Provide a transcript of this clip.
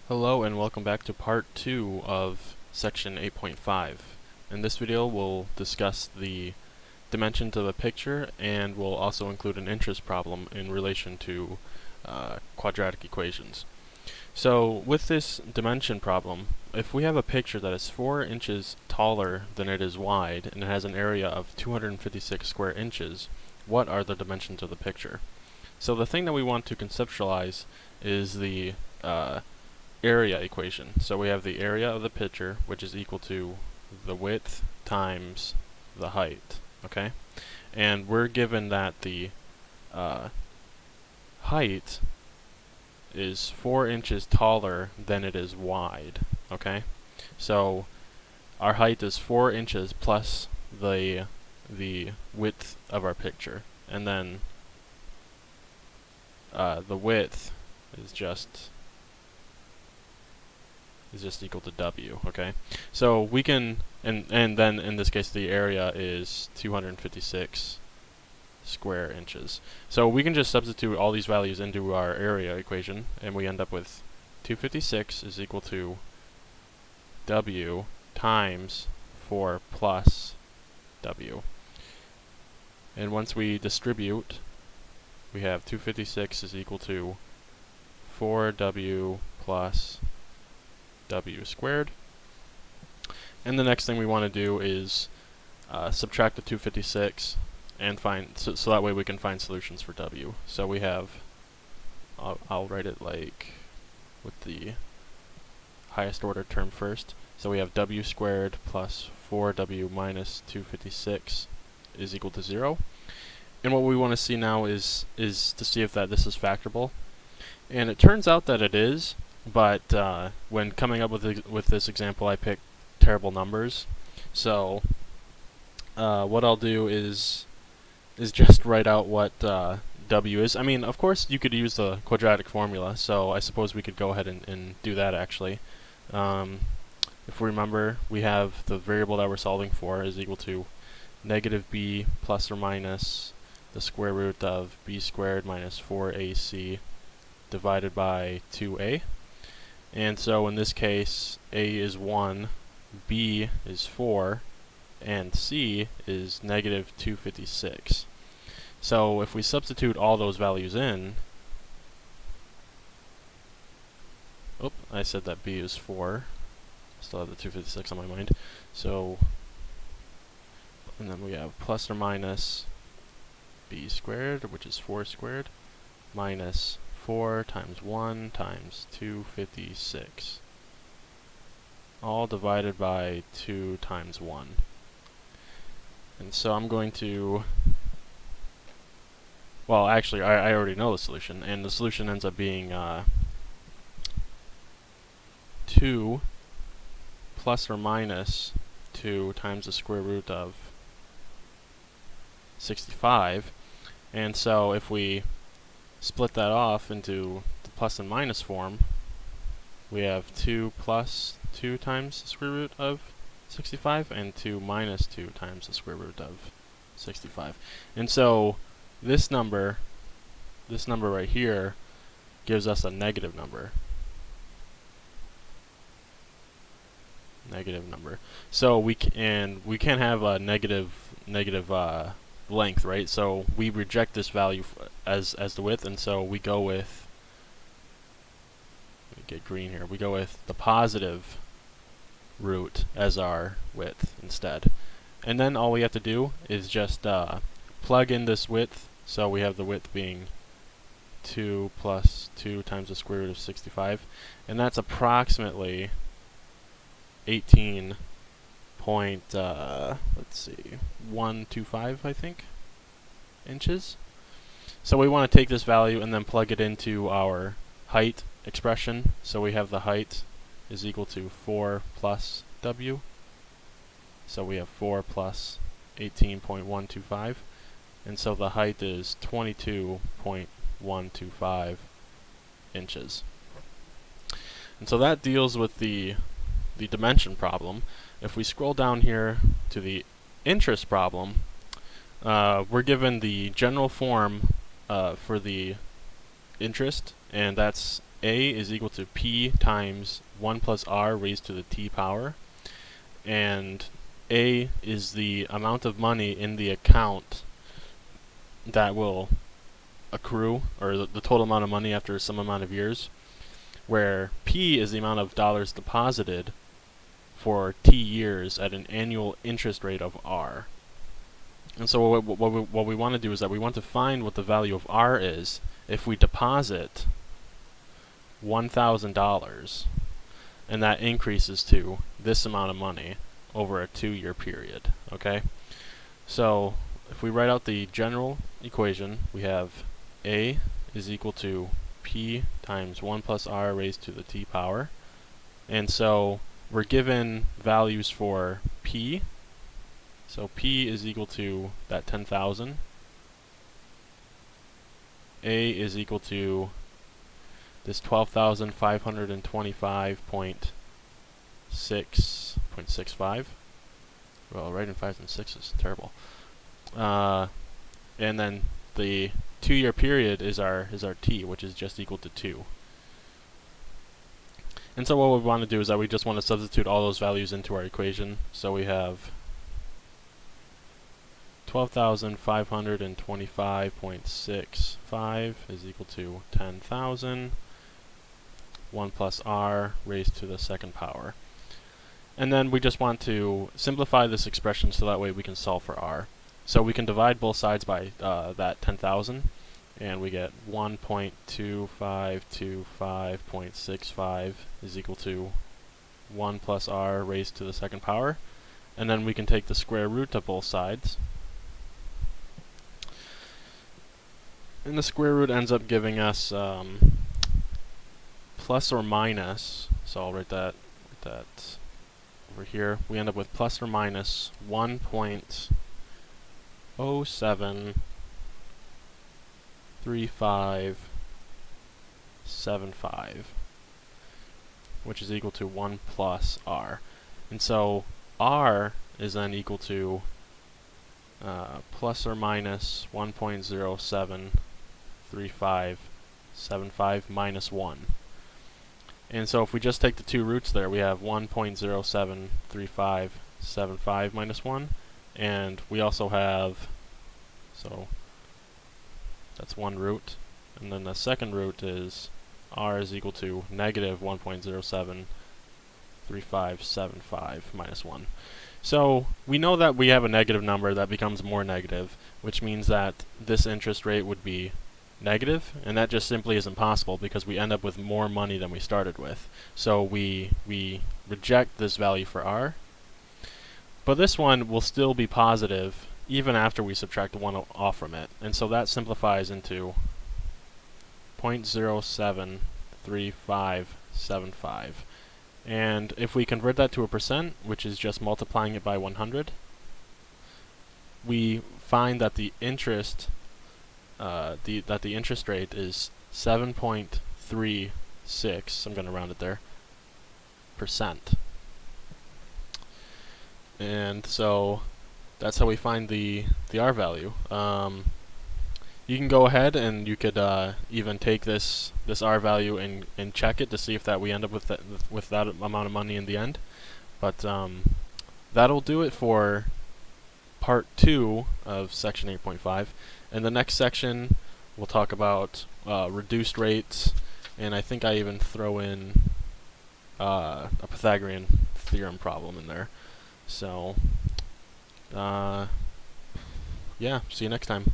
Hello and welcome back to part 2 of section 8.5. In this video we'll discuss the dimensions of a picture and we'll also include an interest problem in relation to quadratic equations. So with this dimension problem, if we have a picture that is 4 inches taller than it is wide and it has an area of 256 square inches, what are the dimensions of the picture? So the thing that we want to conceptualize is the area equation. So we have the area of the picture, which is equal to the width times the height, okay? And we're given that the height is 4 inches taller than it is wide, okay? So our height is 4 inches plus the width of our picture, and then the width is just equal to W, okay? So we can, and then in this case the area is 256 square inches. So we can just substitute all these values into our area equation, and we end up with 256 is equal to W times 4 plus W. And once we distribute, we have 256 is equal to 4W plus W squared. And the next thing we want to do is subtract the 256 and find, so that way we can find solutions for W. So we have, I'll write it like with the highest order term first. So we have W squared plus 4W minus 256 is equal to 0. And what we want to see now is to see if this is factorable. And it turns out that it is, but when coming up with this example, I picked terrible numbers. So what I'll do is just write out what W is. I mean, of course, you could use the quadratic formula, so I suppose we could go ahead and do that actually. If we remember, we have the variable that we're solving for is equal to negative b plus or minus the square root of b squared minus 4ac divided by 2a. And so in this case, a is 1, b is 4, and c is negative 256. So if we substitute all those values in, I said that b is 4, still have the 256 on my mind, so, and then we have plus or minus b squared, which is 4 squared, minus 4 times 1 times 256, all divided by 2 times 1. And so I'm going to, well actually I already know the solution, and the solution ends up being 2 plus or minus 2 times the square root of 65. And so if we split that off into the plus and minus form, we have 2 plus 2 times the square root of 65 and 2 minus 2 times the square root of 65. And so this number right here gives us a negative number. So we can't have a negative length, right? So we reject this value as the width, and so we go with, let me get green here, we go with the positive root as our width instead. And then all we have to do is just plug in this width, so we have the width being 2 plus 2 times the square root of 65, and that's approximately 18 point, let's see, 125, I think, inches. So we want to take this value and then plug it into our height expression. So we have the height is equal to 4 plus W. So we have 4 plus 18.125. And so the height is 22.125 inches. And so that deals with the dimension problem. If we scroll down here to the interest problem, we're given the general form for the interest, and that's A is equal to P times 1 plus R raised to the T power, and A is the amount of money in the account that will accrue, or the total amount of money after some amount of years, where P is the amount of dollars deposited for T years at an annual interest rate of R. And so what we want to do is that we want to find what the value of R is if we deposit $1,000, and that increases to this amount of money over a 2-year period. Okay? So if we write out the general equation, we have A is equal to P times 1 plus R raised to the T power. And so we're given values for P. So P is equal to that 10,000. A is equal to this 12,525.6.65. Well, writing 5s and 6s is terrible. And then the 2-year period is our T, which is just equal to 2. And so what we want to do is that we just want to substitute all those values into our equation. So we have 12,525.65 is equal to 10,000, 1 plus R raised to the second power. And then we just want to simplify this expression so that way we can solve for R. So we can divide both sides by that 10,000, and we get 1.2525.65 is equal to 1 plus R raised to the second power. And then we can take the square root of both sides. And the square root ends up giving us plus or minus, so I'll write that over here. We end up with plus or minus 1.073575, which is equal to 1 plus R. And so R is then equal to plus or minus 1.073575 minus 1. And so if we just take the two roots there, we have 1.073575 minus 1, and we also have, so that's one root, and then the second root is R is equal to negative 1.073575 minus 1. So we know that we have a negative number that becomes more negative, which means that this interest rate would be negative, and that just simply isn't possible because we end up with more money than we started with. So we reject this value for R. But this one will still be positive even after we subtract 1 off from it. And so that simplifies into 0.073575. And if we convert that to a percent, which is just multiplying it by 100, we find that the interest interest rate is 7.36. I'm going to round it there. Percent. And so that's how we find the R value. You can go ahead and you could even take this R value and check it to see if that we end up with that amount of money in the end. But that'll do it for part 2 of section 8.5. In the next section, we'll talk about reduced rates, and I think I even throw in a Pythagorean theorem problem in there. So, yeah, see you next time.